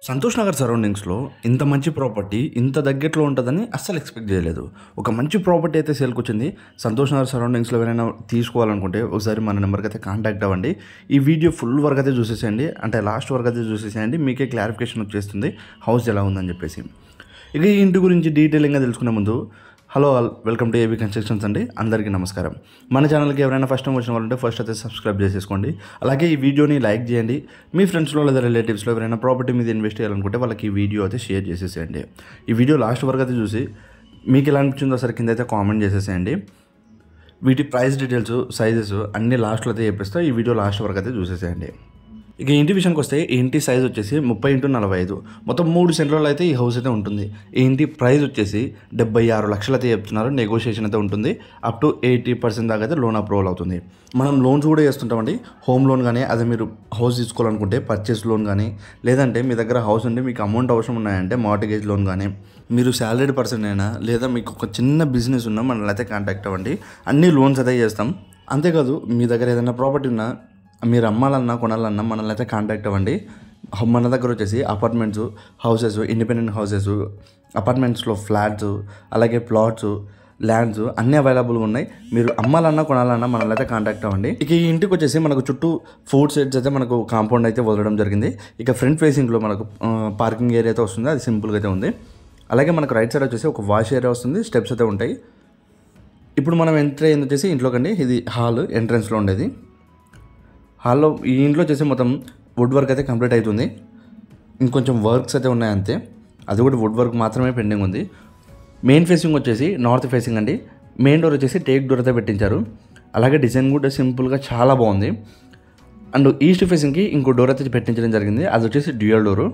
సంతోష్ నగర్ సరౌండింగ్స్లో ఇంత మంచి ప్రాపర్టీ ఇంత దగ్గరలో ఉంటుందని అస్సలు ఎక్స్పెక్ట్ చేయలేదు. ఒక మంచి ప్రాపర్టీ అయితే సేల్కి వచ్చింది. సంతోష్ నగర్ సరౌండింగ్స్లో ఎవరైనా తీసుకోవాలనుకుంటే ఒకసారి మన నెంబర్కి అయితే కాంటాక్ట్ అవ్వండి. ఈ వీడియో ఫుల్ వరకు అయితే చూసేసేయండి, అంటే లాస్ట్ వరకు అయితే చూసేసేయండి. మీకే క్లారిఫికేషన్ వచ్చేస్తుంది హౌస్ ఎలా ఉందని చెప్పేసి. ఇక ఈ ఇంటి గురించి డీటెయిలింగ్గా తెలుసుకునే ముందు hello all, welcome to AB constructions అండి. అందరికీ నమస్కారం. మన ఛానల్కి ఎవరైనా ఫస్ట్ టైం వచ్చిన వాళ్ళంటే ఫస్ట్ అయితే సబ్స్క్రైబ్ చేసేసుకోండి. అలాగే ఈ వీడియోని లైక్ చేయండి. మీ ఫ్రెండ్స్లో లేదా రిలేటివ్స్లో ఎవరైనా ప్రాపర్టీ మీద ఇన్వెస్ట్ చేయాలనుకుంటే వాళ్ళకి ఈ వీడియో అయితే షేర్ చేసేసేయండి. ఈ వీడియో లాస్ట్ వరకు అయితే చూసి మీకు ఎలా అనిపించిందో సరే కింద అయితే కామెంట్ చేసేసేయండి. వీటి ప్రైస్ డీటెయిల్స్, సైజెస్ అన్ని లాస్ట్లో అయితే చెప్పేస్తా. ఈ వీడియో లాస్ట్ వరకు అయితే చూసేసేయండి. ఇక ఇంటి విషయానికి వస్తే ఈ ఇంటి సైజ్ వచ్చేసి 30x45, మొత్తం 3 సెంట్లలో అయితే ఈ హౌస్ అయితే ఉంటుంది. ఈ ఇంటి ప్రైస్ వచ్చేసి 76 లక్షలు అయితే చెప్తున్నారు. నెగోషియేషన్ అయితే ఉంటుంది. అప్ టు 80% దాకా అయితే లోన్ అప్రూవల్ అవుతుంది. మనం లోన్స్ కూడా చేస్తుంటామండి. హోమ్ లోన్ కానీ, అదే మీరు హౌస్ తీసుకోవాలనుకుంటే పర్చేస్ లోన్ కానీ, లేదంటే మీ దగ్గర హౌస్ ఉండి మీకు అమౌంట్ అవసరం ఉన్నాయంటే మార్టిగేజ్ లోన్ కానీ, మీరు శాలరీడ్ పర్సన్ అయినా లేదా మీకు ఒక చిన్న బిజినెస్ ఉన్నా మనల్ని అయితే కాంటాక్ట్ అవ్వండి. అన్ని లోన్స్ అయితే చేస్తాం. అంతేకాదు మీ దగ్గర ఏదైనా ప్రాపర్టీ ఉన్నా, మీరు అమ్మాలన్నా కొనాలన్నా మనల్ని అయితే కాంటాక్ట్ అవ్వండి. మన దగ్గర వచ్చేసి అపార్ట్మెంట్స్, హౌసెస్, ఇండిపెండెంట్ హౌసెస్, అపార్ట్మెంట్స్లో ఫ్లాట్స్, అలాగే ప్లాట్స్, ల్యాండ్స్ అన్నీ అవైలబుల్గా ఉన్నాయి. మీరు అమ్మాలన్నా కొనాలన్నా మనల్ని అయితే కాంటాక్ట్ అవ్వండి. ఇక ఈ ఇంటికి వచ్చేసి మనకు చుట్టూ 4 సైడ్స్ అయితే మనకు కాంపౌండ్ అయితే వదలడం జరిగింది. ఇక ఫ్రంట్ ఫేసింగ్లో మనకు పార్కింగ్ ఏరియా అయితే వస్తుంది, అది సింపుల్గా అయితే ఉంది. అలాగే మనకు రైట్ సైడ్ వచ్చేసి ఒక వాష్ ఏరియా వస్తుంది, స్టెప్స్ అయితే ఉంటాయి. ఇప్పుడు మనం ఎంట్రీ అయింది వచ్చేసి ఇంట్లోకండి. ఇది హాల్ ఎంట్రన్స్లో ఉండేది. హాల్లో ఈ ఇంట్లో వచ్చేసి మొత్తం వుడ్ వర్క్ అయితే కంప్లీట్ అవుతుంది. ఇంకొంచెం వర్క్స్ అయితే ఉన్నాయి అంతే, అది కూడా వుడ్ వర్క్ మాత్రమే పెండింగ్ ఉంది. మెయిన్ ఫేసింగ్ వచ్చేసి నార్త్ ఫేసింగ్ అండి. మెయిన్ డోర్ వచ్చేసి టేక్ డోర్ అయితే పెట్టించారు. అలాగే డిజైన్ కూడా సింపుల్గా చాలా బాగుంది. అండ్ ఈస్ట్ ఫేసింగ్కి ఇంకో డోర్ అయితే పెట్టించడం జరిగింది, అది వచ్చేసి డ్యూయల్ డోరు.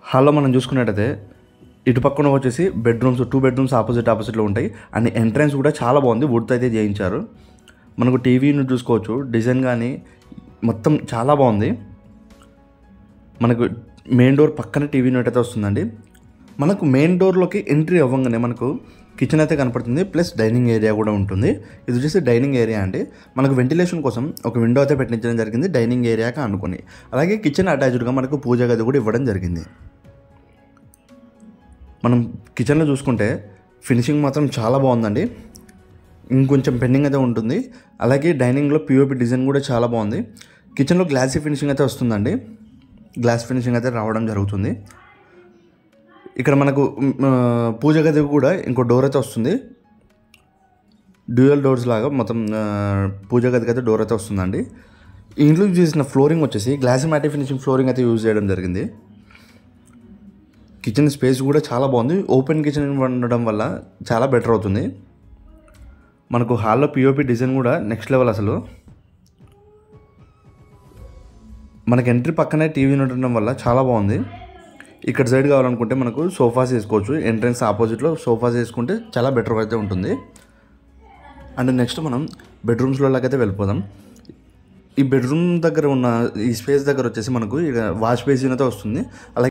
హాల్లో మనం చూసుకున్నట్టయితే ఇటు పక్కన వచ్చేసి బెడ్రూమ్స్, 2 బెడ్రూమ్స్ ఆపోజిట్లో ఉంటాయి. అండ్ ఎంట్రన్స్ కూడా చాలా బాగుంది, వుడ్తో అయితే చేయించారు. మనకు టీవీని చూసుకోవచ్చు, డిజైన్ కానీ మొత్తం చాలా బాగుంది. మనకు మెయిన్ డోర్ పక్కన టీవీ యూనిట్ అయితే వస్తుందండి. మనకు మెయిన్ డోర్లోకి ఎంట్రీ అవ్వగానే మనకు కిచెన్ అయితే కనపడుతుంది, ప్లస్ డైనింగ్ ఏరియా కూడా ఉంటుంది. ఇది వచ్చేసి డైనింగ్ ఏరియా అండి. మనకు వెంటిలేషన్ కోసం ఒక విండో అయితే పెట్టించడం జరిగింది డైనింగ్ ఏరియాకి అనుకుని. అలాగే కిచెన్ అటాచ్డ్గా మనకు పూజ గది కూడా ఇవ్వడం జరిగింది. మనం కిచెన్లో చూసుకుంటే ఫినిషింగ్ మాత్రం చాలా బాగుందండి. ఇంకొంచెం పెండింగ్ అయితే ఉంటుంది. అలాగే డైనింగ్లో పిఓపి డిజైన్ కూడా చాలా బాగుంది. కిచెన్లో గ్లాసీ ఫినిషింగ్ అయితే వస్తుందండి, గ్లాస్ ఫినిషింగ్ అయితే రావడం జరుగుతుంది. ఇక్కడ మనకు పూజ గది కూడా ఇంకో డోర్ అయితే వస్తుంది, డ్యూయల్ డోర్స్ లాగా మొత్తం పూజ గదికి అయితే డోర్ అయితే వస్తుందండి. ఈ ఇంట్లో యూజ్ చేసిన ఫ్లోరింగ్ వచ్చేసి గ్లాసీ మ్యాటి ఫినిషింగ్ ఫ్లోరింగ్ అయితే యూజ్ చేయడం జరిగింది. కిచెన్ స్పేస్ కూడా చాలా బాగుంది. ఓపెన్ కిచెన్ ఉండడం వల్ల చాలా బెటర్ అవుతుంది. మనకు హాల్లో పిఓపి డిజైన్ కూడా నెక్స్ట్ లెవెల్ అసలు. మనకి ఎంట్రీ పక్కనే టీవీ ఉండడం వల్ల చాలా బాగుంది. ఇక్కడ సైడ్ కావాలనుకుంటే మనకు సోఫాస్ వేసుకోవచ్చు. ఎంట్రన్స్ ఆపోజిట్లో సోఫాస్ వేసుకుంటే చాలా బెటర్ అయితే ఉంటుంది. అండ్ నెక్స్ట్ మనం బెడ్రూమ్స్లో లాగైతే వెళ్ళిపోదాం. ఈ బెడ్రూమ్ దగ్గర ఉన్న ఈ స్పేస్ దగ్గర వచ్చేసి మనకు ఇక వాష్ బేసిన్ అయితే వస్తుంది.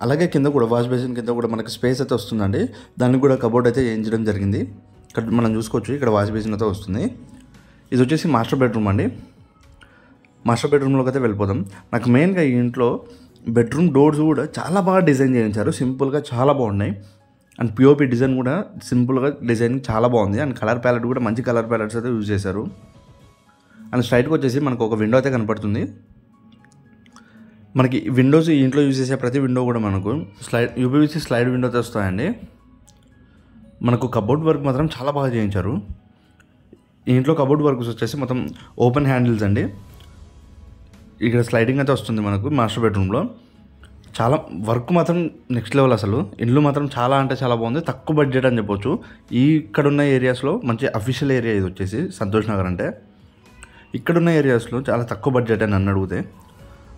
అలాగే కింద కూడా వాష్ బేసిన్ కింద కూడా మనకు స్పేస్ అయితే వస్తుందండి. దానికి కూడా కబోర్డ్ అయితే చేయించడం జరిగింది. ఇక్కడ మనం చూసుకోవచ్చు, ఇక్కడ వాష్ బేసిన్ అయితే వస్తుంది. ఇది వచ్చేసి మాస్టర్ బెడ్రూమ్ అండి. మాస్టర్ బెడ్రూమ్లోకి అయితే వెళ్ళిపోదాం. నాకు మెయిన్గా ఈ ఇంట్లో బెడ్రూమ్ డోర్స్ కూడా చాలా బాగా డిజైన్ చేయించారు, సింపుల్గా చాలా బాగున్నాయి. అండ్ పిఓపి డిజైన్ కూడా సింపుల్గా డిజైనింగ్ చాలా బాగుంది. అండ్ కలర్ ప్యాలెట్ కూడా మంచి కలర్ ప్యాలెట్స్ అయితే యూజ్ చేశారు. అండ్ స్ట్రైట్గా వచ్చేసి మనకు ఒక విండో అయితే కనపడుతుంది. మనకి విండోస్ ఈ ఇంట్లో యూజ్ చేసే ప్రతి విండో కూడా మనకు యూపీవీసీ స్లైడ్ విండో అయితే వస్తాయండి. మనకు కబోర్డ్ వర్క్ మాత్రం చాలా బాగా చేయించారు. ఈ ఇంట్లో కబోర్డ్ వర్క్స్ వచ్చేసి మొత్తం ఓపెన్ హ్యాండిల్స్ అండి. ఇక్కడ స్లైడింగ్ అయితే వస్తుంది మనకు మాస్టర్ బెడ్రూమ్లో. చాలా వర్క్ మాత్రం నెక్స్ట్ లెవెల్ అసలు. ఇల్లు మాత్రం చాలా అంటే చాలా బాగుంది. తక్కువ బడ్జెట్ అని చెప్పొచ్చు. ఇక్కడున్న ఏరియాస్లో మంచి అఫీషియల్ ఏరియా ఇది వచ్చేసి సంతోష్ నగర్ అంటే. ఇక్కడున్న ఏరియాస్లో చాలా తక్కువ బడ్జెట్ అని నన్ను అడిగితే.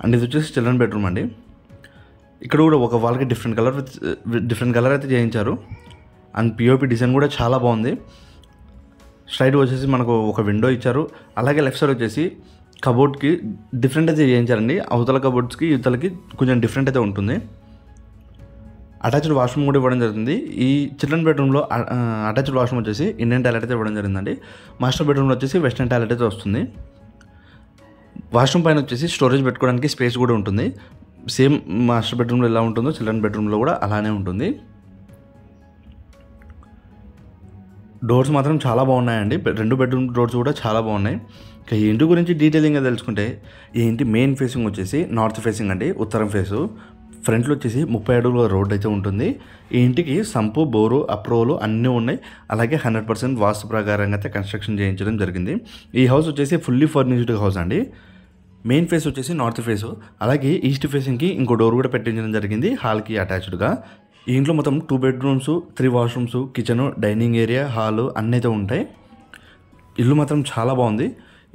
అండ్ ఇది వచ్చేసి చిల్డ్రన్ బెడ్రూమ్ అండి. ఇక్కడ కూడా ఒక వాళ్ళకి డిఫరెంట్ కలర్ అయితే చేయించారు. అండ్ పిఓపి డిజైన్ కూడా చాలా బాగుంది. స్ట్రైట్ వచ్చేసి మనకు ఒక విండో ఇచ్చారు. అలాగే లెఫ్ట్ సైడ్ వచ్చేసి కబోర్డ్కి డిఫరెంట్ అయితే చేయించారండి. అవతల కబోర్డ్స్కి ఇవతలకి కొంచెం డిఫరెంట్ అయితే ఉంటుంది. అటాచ్డ్ వాష్రూమ్ కూడా ఇవ్వడం జరుగుతుంది. ఈ చిల్డ్రన్ బెడ్రూమ్లో అటాచ్డ్ వాష్రూమ్ వచ్చేసి ఇండియన్ టాయిలెట్ అయితే ఇవ్వడం జరిగిందండి. మాస్టర్ బెడ్రూమ్లో వచ్చేసి వెస్టర్న్ టాయిలెట్ అయితే వస్తుంది. వాష్రూమ్ పైన వచ్చేసి స్టోరేజ్ పెట్టుకోవడానికి స్పేస్ కూడా ఉంటుంది. సేమ్ మాస్టర్ బెడ్రూమ్లో ఎలా ఉంటుందో చిల్డ్రన్ బెడ్రూమ్లో కూడా అలానే ఉంటుంది. డోర్స్ మాత్రం చాలా బాగున్నాయండి. 2 బెడ్రూమ్ డోర్స్ కూడా చాలా బాగున్నాయి. ఇక ఈ ఇంటి గురించి డీటెయిలింగ్గా తెలుసుకుంటే, ఈ ఇంటి మెయిన్ ఫేసింగ్ వచ్చేసి నార్త్ ఫేసింగ్ అండి, ఉత్తరం ఫేసు. ఫ్రంట్లో వచ్చేసి 30 అడుగుల రోడ్ అయితే ఉంటుంది. ఈ ఇంటికి సంపు, బోరు, అప్రూవల్ అన్నీ ఉన్నాయి. అలాగే 100% వాస్తు ప్రకారంగా అయితే కన్స్ట్రక్షన్ చేయించడం జరిగింది. ఈ హౌస్ వచ్చేసి ఫుల్లీ ఫర్నిష్డ్ హౌస్ అండి. మెయిన్ ఫేస్ వచ్చేసి నార్త్ ఫేసు, అలాగే ఈస్ట్ ఫేసింగ్కి ఇంకో డోర్ కూడా పెట్టించడం జరిగింది హాల్కి అటాచ్డ్గా. ఈ ఇంట్లో మొత్తం 2 bedrooms, 3 washrooms, kitchen, dining area, hall అన్నీ అయితే ఉంటాయి. ఇల్లు మాత్రం చాలా బాగుంది.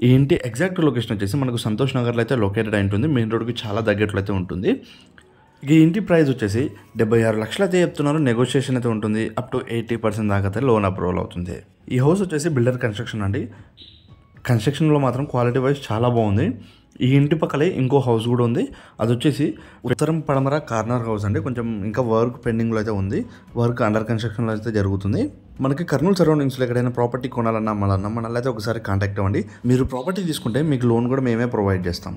ఈ ఇంటి ఎగ్జాక్ట్ లొకేషన్ వచ్చేసి మనకు సంతోష్ నగర్లో అయితే లొకేటెడ్ అయి ఉంటుంది. మెయిన్ రోడ్కి చాలా దగ్గరలో అయితే ఉంటుంది. ఈ ఇంటి ప్రైస్ వచ్చేసి 76 లక్షలు అయితే చెప్తున్నారు. నెగోషియేషన్ అయితే ఉంటుంది. అప్ టు 80% దాకా అయితే లోన్ అప్రూవల్ అవుతుంది. ఈ హౌస్ వచ్చేసి బిల్డర్ కన్స్ట్రక్షన్ అండి. కన్స్ట్రక్షన్లో మాత్రం క్వాలిటీ వైజ్ చాలా బాగుంది. ఈ ఇంటి పక్కలే ఇంకో హౌస్ కూడా ఉంది. అది వచ్చేసి ఉత్తరం పడమర కార్నర్ హౌస్ అండి. కొంచెం ఇంకా వర్క్ పెండింగ్లో అయితే ఉంది. వర్క్ అండర్ కన్స్ట్రక్షన్లో అయితే జరుగుతుంది. మనకి కర్నూలు సరౌండింగ్స్లో ఎక్కడైనా ప్రాపర్టీ కొనాలన్నా అమ్మాలన్నా మనల్ని అయితే ఒకసారి కాంటాక్ట్ అవ్వండి. మీరు ప్రాపర్టీ తీసుకుంటే మీకు లోన్ కూడా మేమే ప్రొవైడ్ చేస్తాం.